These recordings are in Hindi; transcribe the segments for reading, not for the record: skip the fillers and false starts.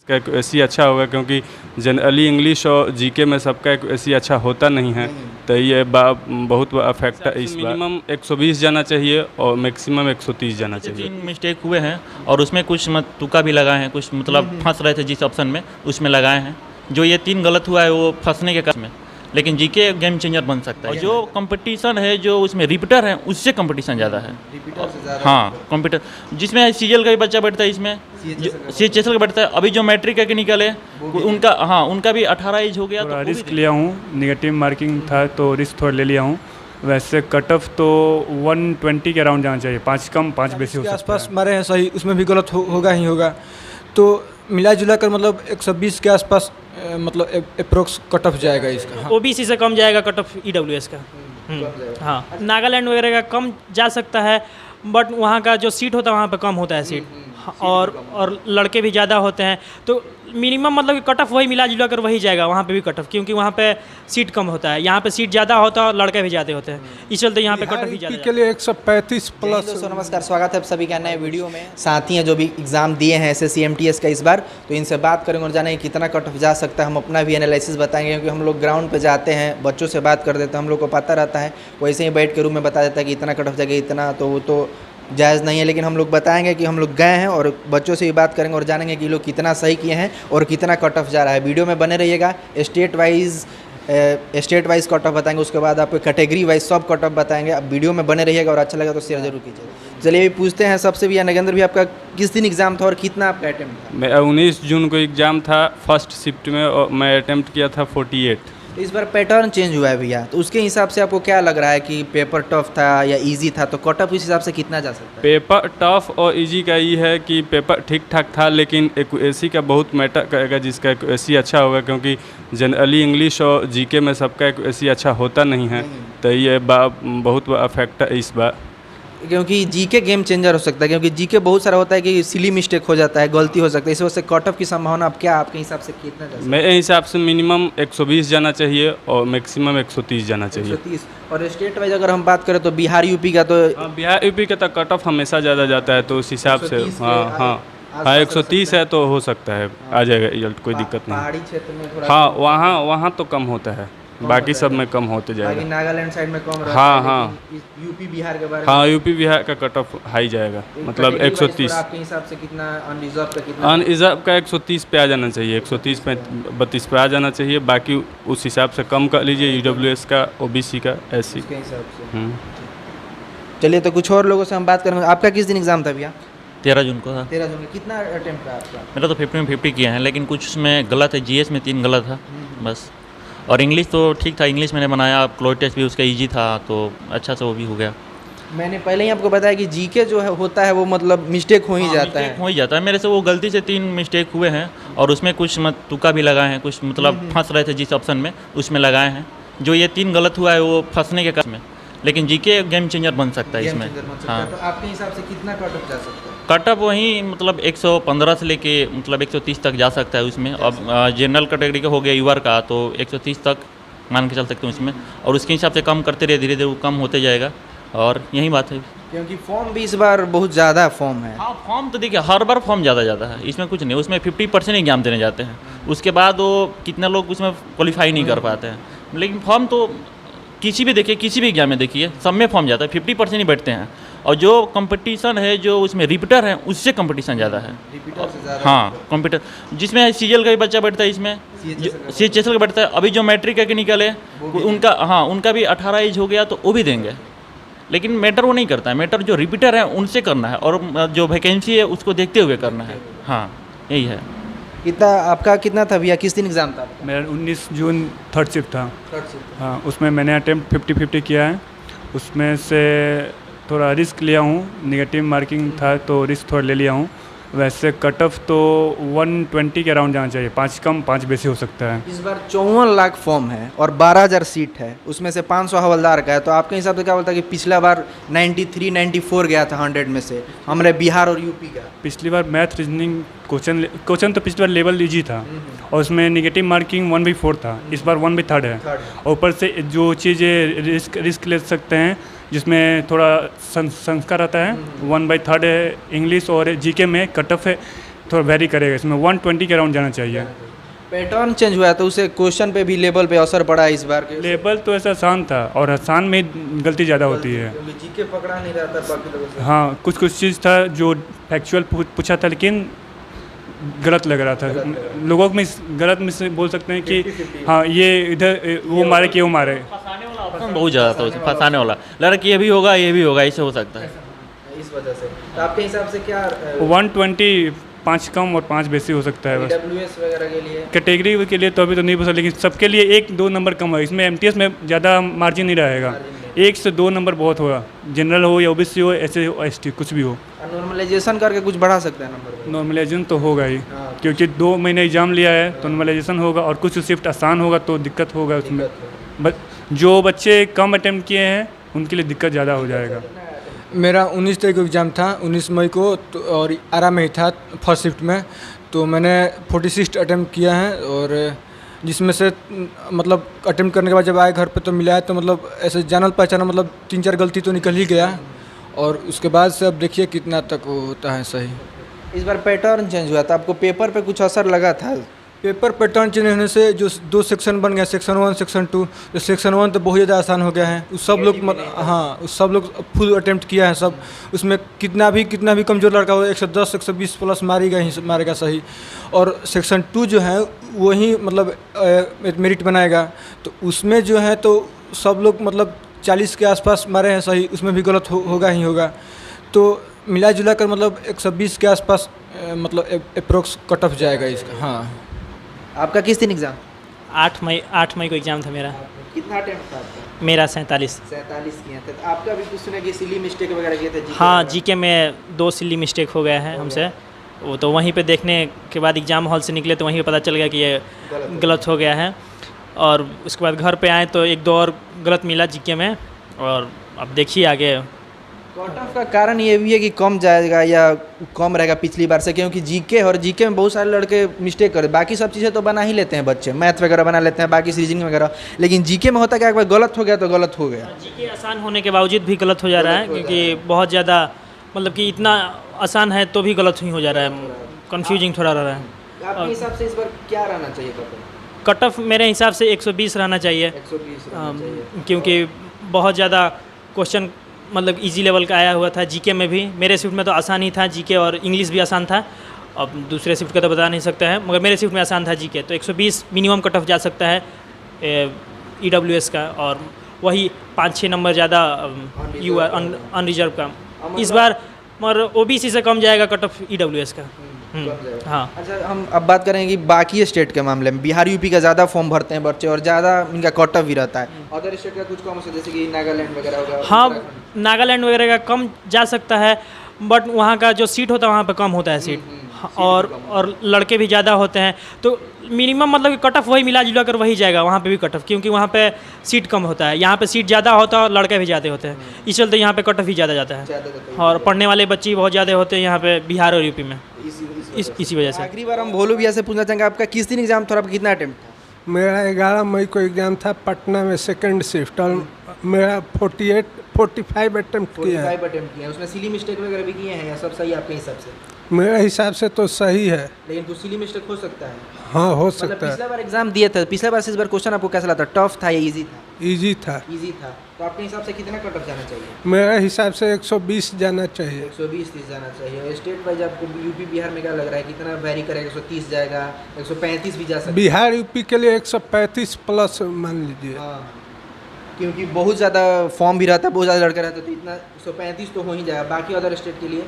का एक्यूरेसी अच्छा होगा, क्योंकि जनरली इंग्लिश और जीके में सबका एक्यूरेसी अच्छा होता नहीं है। तो ये बहुत अफेक्ट है। इस मिनिमम 120 जाना चाहिए और मैक्सिमम 130 जाना चाहिए। 3 मिस्टेक हुए हैं और उसमें कुछ तुक्का भी लगाए हैं, कुछ मतलब फंस रहे थे जिस ऑप्शन में उसमें लगाए हैं। जो ये 3 गलत हुआ है वो फंसने के कारण में, लेकिन जीके गेम चेंजर बन सकता है। जो कंपटीशन है जो उसमें रिपीटर है उससे कंपटीशन ज़्यादा है। हाँ, कंप्यूटर जिसमें सीजीएल का भी बच्चा बैठता है, इसमें सीएचएसएल का बैठता है। अभी जो मैट्रिक का निकल है उनका भी 18 एज हो गया। तो रिस्क लिया हूँ, निगेटिव मार्किंग था तो रिस्क थोड़ा ले लिया हूँ। वैसे कट ऑफ तो 120 के अराउंड जाना चाहिए, 5 कम 5 बेसी हो सकता है। आसपास मारे हैं सही, उसमें भी गलत होगा ही होगा। तो मिला जुला कर मतलब 120 के आसपास मतलब अप्रोक्स कट ऑफ जाएगा इसका। ओबीसी से कम जाएगा कट ऑफ ईडब्ल्यूएस का। हाँ, नागालैंड वगैरह का कम जा सकता है, बट वहाँ का जो सीट होता है वहाँ पे कम होता है सीट, और लड़के भी ज़्यादा होते हैं। तो मिनिमम मतलब कि कट ऑफ वही मिला जुला कर वही जाएगा वहाँ पे भी कट ऑफ, क्योंकि वहाँ पे सीट कम होता है, यहाँ पे सीट ज़्यादा होता है और लड़के भी ज़्यादा होते हैं, इस चलते यहाँ पे कट ऑफ भी ज़्यादा के लिए 135 प्लस। दोस्तों नमस्कार, स्वागत है आप सभी का नए वीडियो में। साथी हैं जो भी एग्ज़ाम दिए हैं एसएससी एमटीएस का इस बार, तो इनसे बात करेंगे और जानेंगे कितना कट ऑफ जा सकता है। हम अपना भी एनालिसिस बताएंगे, क्योंकि हम लोग ग्राउंड पे जाते हैं, बच्चों से बात कर देते हैं, हम लोग को पता रहता है। वैसे ही बैठ के रूम में बता देता है कि इतना कट ऑफ जाएगा, इतना, तो वो तो जायज़ नहीं है। लेकिन हम लोग बताएंगे कि हम लोग गए हैं और बच्चों से भी बात करेंगे और जानेंगे कि लोग कितना सही किए हैं और कितना कट ऑफ जा रहा है। वीडियो में बने रहिएगा। स्टेट वाइज कट ऑफ बताएंगे, उसके बाद आपको कैटेगरी वाइज सब कट ऑफ बताएंगे। अब वीडियो में बने रहिएगा और अच्छा लगा तो शेयर जरूर कीजिए। चलिए अभी पूछते हैं सबसे भी, नगेंद्र भी, आपका किस दिन एग्ज़ाम था और कितना आपका अटैम्प्ट था? मैं 19 जून को एग्ज़ाम था फर्स्ट शिफ्ट में, और मैं अटैम्प्ट किया था 48। इस बार पैटर्न चेंज हुआ है भैया, तो उसके हिसाब से आपको क्या लग रहा है कि पेपर टफ था या इजी था? तो कट ऑफ इस हिसाब से कितना जा सकता है? पेपर टफ और इजी का ये है कि पेपर ठीक ठाक था, लेकिन एक्यूरेसी का बहुत मैटर करेगा, जिसका एक्यूरेसी अच्छा होगा, क्योंकि जनरली इंग्लिश और जीके में सबका एक्यूरेसी अच्छा होता नहीं है। तो ये बहुत अफेक्ट है इस बार, क्योंकि जीके गेम चेंजर हो सकता है, क्योंकि जीके बहुत सारा होता है कि सिली मिस्टेक हो जाता है, गलती हो सकता है। इस वजह से कट ऑफ की संभावना अब क्या आपके हिसाब से कितना जा सकता है? मेरे हिसाब से मिनिमम 120 जाना चाहिए और मैक्सिमम 130 जाना चाहिए। 130। और स्टेट वाइज अगर हम बात करें तो बिहार यूपी का तो बिहार यूपी का तो कट ऑफ हमेशा ज़्यादा जाता है, तो उस हिसाब से 130 हाँ 130 है तो हो सकता है, आ जाएगा रिजल्ट, कोई दिक्कत नहीं। पहाड़ी क्षेत्र में थोड़ा हाँ, वहाँ तो कम होता है, बाकी सब में कम होते जाएगा। नागालैंड साइड में कम रहता हाँ, है, हाँ। लेकिन यूपी बिहार के बारे में हाँ, यूपी बिहार का कट ऑफ हाई जाएगा, मतलब 130। आपके हिसाब से कितना अनरिजर्व का कितना? अनरिजर्व का 130 पे आ जाना चाहिए, 130 पे 32 पे आ जाना चाहिए। बाकी उस हिसाब से कम कर लीजिए, ईडब्ल्यूएस का, ओबीसी का, एससी के हिसाब से। चलिए तो कुछ और लोगों से हम बात करेंगे। आपका किस दिन एग्जाम था भैया? 13 जून को था। 13 जून में कितना अटेम्प्ट था आपका? मेरा तो 50 में 50 किया है, लेकिन कुछ उसमें गलत है। जीएस में 3 गलत था बस, और इंग्लिश तो ठीक था, इंग्लिश मैंने बनाया। क्लोज टेस्ट भी उसका इजी था, तो अच्छा से वो भी हो गया। मैंने पहले ही आपको बताया कि जीके जो है होता है वो मतलब मिस्टेक हो ही जाता है। हो ही जाता है। मेरे से वो गलती से 3 मिस्टेक हुए हैं और उसमें कुछ तुक्का भी लगाए हैं, कुछ मतलब फंस रहे थे जिस ऑप्शन में उसमें लगाए हैं। जो ये 3 गलत हुआ है वो फंसने के कारण में, लेकिन जीके गेम चेंजर बन सकता है इसमें। हाँ, तो आपके हिसाब से कितना कट ऑफ जा सकता है? कट ऑफ वहीं मतलब 115 से लेके मतलब 130 तक जा सकता है उसमें। अब जनरल कैटेगरी का हो गया यूआर का, तो 130 तक मान के चल सकते हैं उसमें, और उसके हिसाब से कम करते रहे, धीरे धीरे वो कम होते जाएगा। और यही बात है, क्योंकि फॉर्म भी इस बार बहुत ज़्यादा फॉर्म है। हाँ, फॉर्म तो देखिए हर बार फॉर्म ज़्यादा जाता है, इसमें कुछ नहीं। उसमें 50% एग्जाम देने जाते हैं, उसके बाद वो कितने लोग उसमें क्वालिफाई नहीं कर पाते हैं। लेकिन फॉर्म तो किसी भी देखिए, किसी भी एग्जाम में देखिए, सब में फॉर्म जाता है, 50% ही बैठते हैं। और जो कंपटीशन है जो उसमें रिपीटर है उससे कंपटीशन ज़्यादा है। हाँ, कंप्यूटर जिसमें सीजीएल का भी बच्चा बैठता है, इसमें सीएचएसएल का बैठता है। अभी जो मैट्रिक का निकल है उनका भी 18 एज हो गया, तो वो भी देंगे। लेकिन मैटर वो नहीं करता है, मैटर जो रिपीटर है उनसे करना है, और जो वैकेंसी है उसको देखते हुए करना है। हाँ, यही है। कितना आपका कितना था भैया, किस दिन एग्जाम था? मेरा 19 जून थर्ड शिफ्ट था। हाँ, उसमें मैंने अटैम्प्ट 50-50 किया है। उसमें से थोड़ा रिस्क लिया हूँ, निगेटिव मार्किंग था तो रिस्क थोड़ा ले लिया हूँ। वैसे कट ऑफ तो 120 के अराउंड जाना चाहिए, 5 कम 5 बेसी हो सकता है। इस बार 54 लाख फॉर्म है और 12,000 सीट है, उसमें से 500 हवलदार का है। तो आपके हिसाब से क्या बोलता है कि पिछला बार 93-94 गया था 100 में से हमारे बिहार और यूपी का? पिछली बार मैथ रीजनिंग क्वेश्चन तो पिछली बार लेवल इजी था, और उसमें निगेटिव मार्किंग 1/4 था। इस बार 1/3 है। और ऊपर से जो चीज़ें रिस्क ले सकते हैं, जिसमें थोड़ा संस्कार आता है, 1/3 है इंग्लिश, और जीके में कट ऑफ है थोड़ा वेरी करेगा, इसमें 120 के अराउंड जाना चाहिए। पैटर्न चेंज हुआ है तो उसे क्वेश्चन पे भी लेवल पे असर पड़ा है इस बार के, लेवल तो ऐसा आसान था और आसान में गलती ज़्यादा होती है। क्योंकि जीके पकड़ा नहीं रहा था बाकी लोगों से। हाँ, कुछ कुछ चीज़ था जो फैक्चुअल पूछा था लेकिन गलत लग रहा था लोगों में, गलत में से बोल सकते हैं कि हाँ ये इधर वो मारे कि वो मारे। ऑप्शन बहुत ज़्यादा था उसमें, फंसाने वाला लग रहा कि ये भी होगा, ऐसे हो सकता है। इस वजह से तो आपके हिसाब से क्या 120 5 कम और 5 बेसी हो सकता है बस। AWS वगैरह के लिए कैटेगरी के लिए तो अभी तो नहीं पता, लेकिन सबके लिए 1-2 नंबर कम है। इसमें MTS में ज़्यादा मार्जिन नहीं रहेगा, 1 से 2 नंबर बहुत होगा, जनरल हो या OBC हो, SC हो, ST कुछ भी हो। नॉर्मलाइजेशन करके कुछ बढ़ा सकता है नंबर? नॉर्मलाइजेशन तो होगा ही, क्योंकि 2 महीने एग्ज़ाम लिया है तो नॉर्मलाइजेशन होगा, और कुछ शिफ्ट आसान होगा तो दिक्कत होगा उसमें। जो बच्चे कम अटैम्प्ट किए हैं उनके लिए दिक्कत ज़्यादा हो जाएगा। मेरा 19 तारीख को एग्ज़ाम था, 19 मई को, तो और आरा में ही था फर्स्ट शिफ्ट में। तो मैंने 46 अटैम्प्ट किया है, और जिसमें से मतलब अटैम्प्ट करने के बाद जब आए घर पे तो मिला है तो मतलब ऐसे जानल पहचाना मतलब 3-4 गलती तो निकल ही गया, और उसके बाद से अब देखिए कितना तक वो होता है सही। इस बार पैटर्न चेंज हुआ था, आपको पेपर पे कुछ असर लगा था? पेपर पैटर्न चेंज होने से जो 2 सेक्शन बन गया, सेक्शन 1 सेक्शन 2, तो सेक्शन 1 तो बहुत ज़्यादा आसान हो गया है। उस सब लोग हाँ, उस सब लोग फुल अटेम्प्ट किया है सब। उसमें कितना भी कमज़ोर लड़का हो 110 120 प्लस मारेगा सही। और सेक्शन 2 जो है वही मतलब मेरिट बनाएगा, तो उसमें जो है तो सब लोग मतलब 40 के आसपास मारे हैं सही, उसमें भी गलत होगा ही होगा। तो मिला जुला कर मतलब 120 के आसपास मतलब अप्रोक्स कट ऑफ जाएगा इसका। हाँ। आपका किस दिन एग्जाम? 8 मई को एग्ज़ाम था मेरा। कितना अटेम्प्ट था आपका? मेरा 47 किए थे। तो आपका भी कुछ सुना कि सिली मिस्टेक वगैरह किए थे? हाँ, जीके में 2 सिली मिस्टेक हो गया है हमसे। वो तो वहीं पे देखने के बाद एग्ज़ाम हॉल से निकले तो वहीं पे पता चल गया कि ये गलत हो गया है, और उसके बाद घर पे आए तो 1-2 और गलत मिला जीके में, और अब देखिए आगे। कट ऑफ का कारण ये भी है कि कम जाएगा या कम रहेगा पिछली बार से, क्योंकि जीके में बहुत सारे लड़के मिस्टेक करते, बाकी सब चीज़ें तो बना ही लेते हैं बच्चे, मैथ वगैरह बना लेते हैं, बाकी रीजनिंग वगैरह, लेकिन जीके में होता क्या, एक बार गलत हो गया तो गलत हो गया। जीके आसान होने के बावजूद भी गलत हो जा रहा है, क्योंकि बहुत ज़्यादा मतलब कि इतना आसान है तो भी गलत ही हो जा रहा है, कन्फ्यूजिंग थोड़ा रह रहा है। आपके हिसाब से इस बार क्या रहना चाहिए कट ऑफ? मेरे हिसाब से 120 रहना चाहिए, 120 क्योंकि बहुत ज़्यादा क्वेश्चन मतलब इजी लेवल का आया हुआ था जीके में भी। मेरे शिफ्ट में तो आसान ही था जीके, और इंग्लिश भी आसान था। अब दूसरे शिफ्ट का तो बता नहीं सकता है, मगर मेरे शिफ्ट में आसान था जीके, तो 120 मिनिमम कट ऑफ जा सकता है EWS का, और वही 5-6 नंबर ज़्यादा अनरिजर्व का इस बार, मगर OBC से कम जाएगा कट ऑफ EWS का। हाँ। अच्छा, हम अब बात करेंगे कि बाकी स्टेट के मामले में बिहार यूपी का ज़्यादा फॉर्म भरते हैं बच्चे, और ज़्यादा इनका कट ऑफ भी रहता है। अदर स्टेट का कुछ कम हो, जैसे कि नागालैंड वगैरह होगा? हाँ, नागालैंड वगैरह का कम जा सकता है, बट वहाँ का जो सीट होता है वहाँ पे कम होता है सीट, और लड़के भी ज़्यादा होते हैं, तो मिनिमम मतलब कि कट ऑफ वही मिला जुला कर वही जाएगा वहाँ पे भी कट ऑफ, क्योंकि वहाँ पे सीट कम होता है, यहाँ पे सीट ज़्यादा होता है और लड़के भी ज़्यादा होते हैं, इस चलते यहाँ पे कट ऑफ ही ज़्यादा जाता है, और पढ़ने वाले बच्चे भी बहुत ज़्यादा होते हैं यहाँ पे बिहार और यूपी में, इसी वजह से। आखिरी बार हम भोलू भैया से पूछना चाहेंगे, आपका किस दिन एग्जाम था और आपका कितना अटेम्प्ट था? मेरा 11 मई को एग्ज़ाम था पटना में, सेकंड शिफ्ट, और मेरा 45 अटेम्प्ट किया है। 45 अटेम्प्ट किया, उसमें सिली मिस्टेक वगैरह भी किए हैं या सब सही आपके हिसाब से? मेरे हिसाब से तो सही है, लेकिन कुछ सिली मिस्टेक हो सकता है। हाँ हो मतलब सकता है। पिछला बार एग्जाम दिए थे, पिछला बार से इस बार क्वेश्चन आपको कैसा लगा था, टफ था या इजी था? इजी था। इजी था, तो आपके हिसाब से कितना कट ऑफ जाना चाहिए? मेरे हिसाब से 120 जाना चाहिए। 120-30 जाना चाहिए। और स्टेट वाइज आपको यूपी बिहार में क्या लग रहा है, कितना वेरी करेगा? 130 जाएगा, 135 भी जा सकता है? बिहार यूपी के लिए 135 प्लस मान लीजिए। हाँ, क्योंकि बहुत ज़्यादा फॉर्म भी रहता है, बहुत ज़्यादा लड़का रहता है, तो इतना 135 तो हो ही जाएगा। बाकी अदर स्टेट के लिए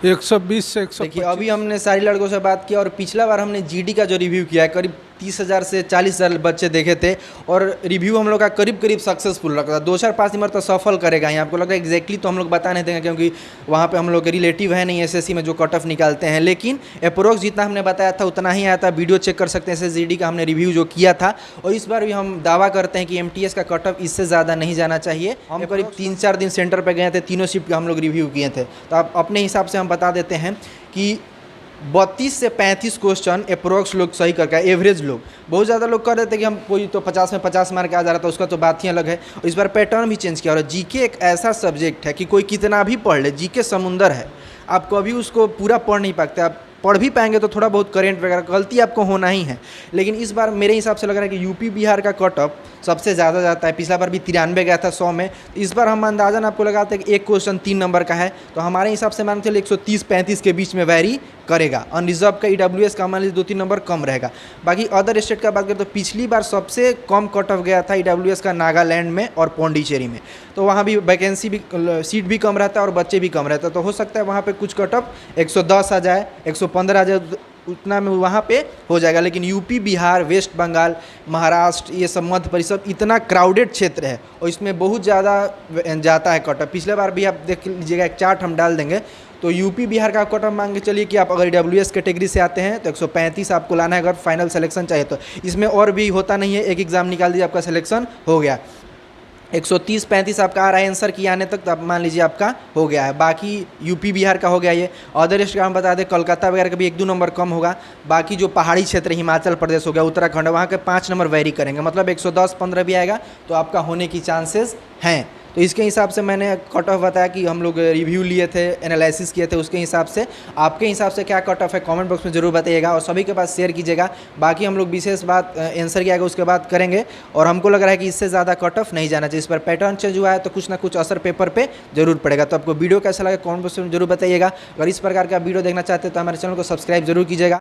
120 से 125। देखिए, अभी हमने सारे लड़कों से बात किया, और पिछला बार हमने जीडी का जो रिव्यू किया है, करीब 30,000 से 40,000 बच्चे देखे थे, और रिव्यू हम लोग का करीब सक्सेसफुल लग रहा था। 2-4-5 नंबर तो सफल करेगा ही, आपको लग रहा है एग्जैक्टली तो हम लोग बता नहीं देंगे, क्योंकि वहाँ पे हम लोग के रिलेटिव है नहीं SSC में जो कट ऑफ निकालते हैं, लेकिन अप्रोक्स जितना हमने बताया था उतना ही आया था। वीडियो चेक कर सकते हैं, SSGD का हमने रिव्यू जो किया था, और इस बार भी हम दावा करते हैं कि MTS का कट ऑफ इससे ज़्यादा नहीं जाना चाहिए। हम करीब 3-4 दिन सेंटर पर गए थे, तीनों शिफ्ट का हम लोग रिव्यू किए थे, तो आप अपने हिसाब से हम बता देते हैं कि 32 से 35 क्वेश्चन अप्रोक्स लोग सही करके, एवरेज लोग, बहुत ज़्यादा लोग कर रहे थे कि हम कोई तो 50 में 50 मार्क आ जा रहा था, उसका तो बात ही अलग है। और इस बार पैटर्न भी चेंज किया, और जीके एक ऐसा सब्जेक्ट है कि कोई कितना भी पढ़ ले, जीके समुंदर है, आप कभी उसको पूरा पढ़ नहीं पाते। आप पढ़ भी पाएंगे तो थोड़ा बहुत करेंट वगैरह गलती आपको होना ही है। लेकिन इस बार मेरे हिसाब से लग रहा है कि यूपी बिहार का कट ऑफ सबसे ज़्यादा जाता है। पिछला बार भी 93 गया था 100 में, तो इस बार हम अंदाज़न आपको लगाते हैं कि एक क्वेश्चन 3 नंबर का है, तो हमारे हिसाब से मान के चलिए 130-35 के बीच में वैरी करेगा। अनरिजर्व का EWS का मान लीजिए 2-3 नंबर कम रहेगा। बाकी अदर स्टेट का बात करें तो पिछली बार सबसे कम कट ऑफ गया था EWS का नागालैंड में और पौंडीचेरी में, तो वहाँ भी वैकेंसी भी सीट भी कम रहता है और बच्चे भी कम रहता है, तो हो सकता है वहाँ पे कुछ कट ऑफ 110 आ जाए, 115 आ जाए, उतना में वहाँ पे हो जाएगा। लेकिन यूपी बिहार वेस्ट बंगाल महाराष्ट्र ये सब मध्य प्रदेश सब इतना क्राउडेड क्षेत्र है और इसमें बहुत ज़्यादा जाता है कट ऑफ। पिछले बार भी आप देख लीजिएगा, एक चार्ट हम डाल देंगे, तो यूपी बिहार का कट ऑफ मान के चलिए कि आप अगर EWS कैटेगरी से आते हैं तो 135 आपको लाना है अगर फाइनल सिलेक्शन चाहिए तो। इसमें और भी होता नहीं है, एक एग्ज़ाम निकाल दीजिए आपका सिलेक्शन हो गया। 130-35 आपका आ रहा है आंसर की आने तक, तो आप मान लीजिए आपका हो गया है। बाकी यूपी बिहार का हो गया ये। अदर स्टेट का हम बता दें, कोलकाता वगैरह का भी 1-2 नंबर कम होगा। बाकी जो पहाड़ी क्षेत्र हिमाचल प्रदेश हो गया, उत्तराखंड, वहाँ के 5 नंबर वेरी करेंगे, मतलब 110-15 भी आएगा तो आपका होने की चांसेस हैं। तो इसके हिसाब से मैंने कट ऑफ बताया कि हम लोग रिव्यू लिए थे, एनालिसिस किए थे, उसके हिसाब से आपके हिसाब से क्या कट ऑफ है कमेंट बॉक्स में ज़रूर बताइएगा और सभी के पास शेयर कीजिएगा। बाकी हम लोग विशेष बात आंसर किया गया उसके बाद करेंगे, और हमको लग रहा है कि इससे ज़्यादा कट ऑफ नहीं जाना चाहिए। इस पर पैटर्न चेंज हुआ है तो कुछ ना कुछ असर पेपर पे जरूर पड़ेगा। तो आपको वीडियो कैसा लगा कमेंट बॉक्स में जरूर बताइएगा। अगर इस प्रकार का वीडियो देखना चाहते हैं तो हमारे चैनल को सब्सक्राइब जरूर कीजिएगा।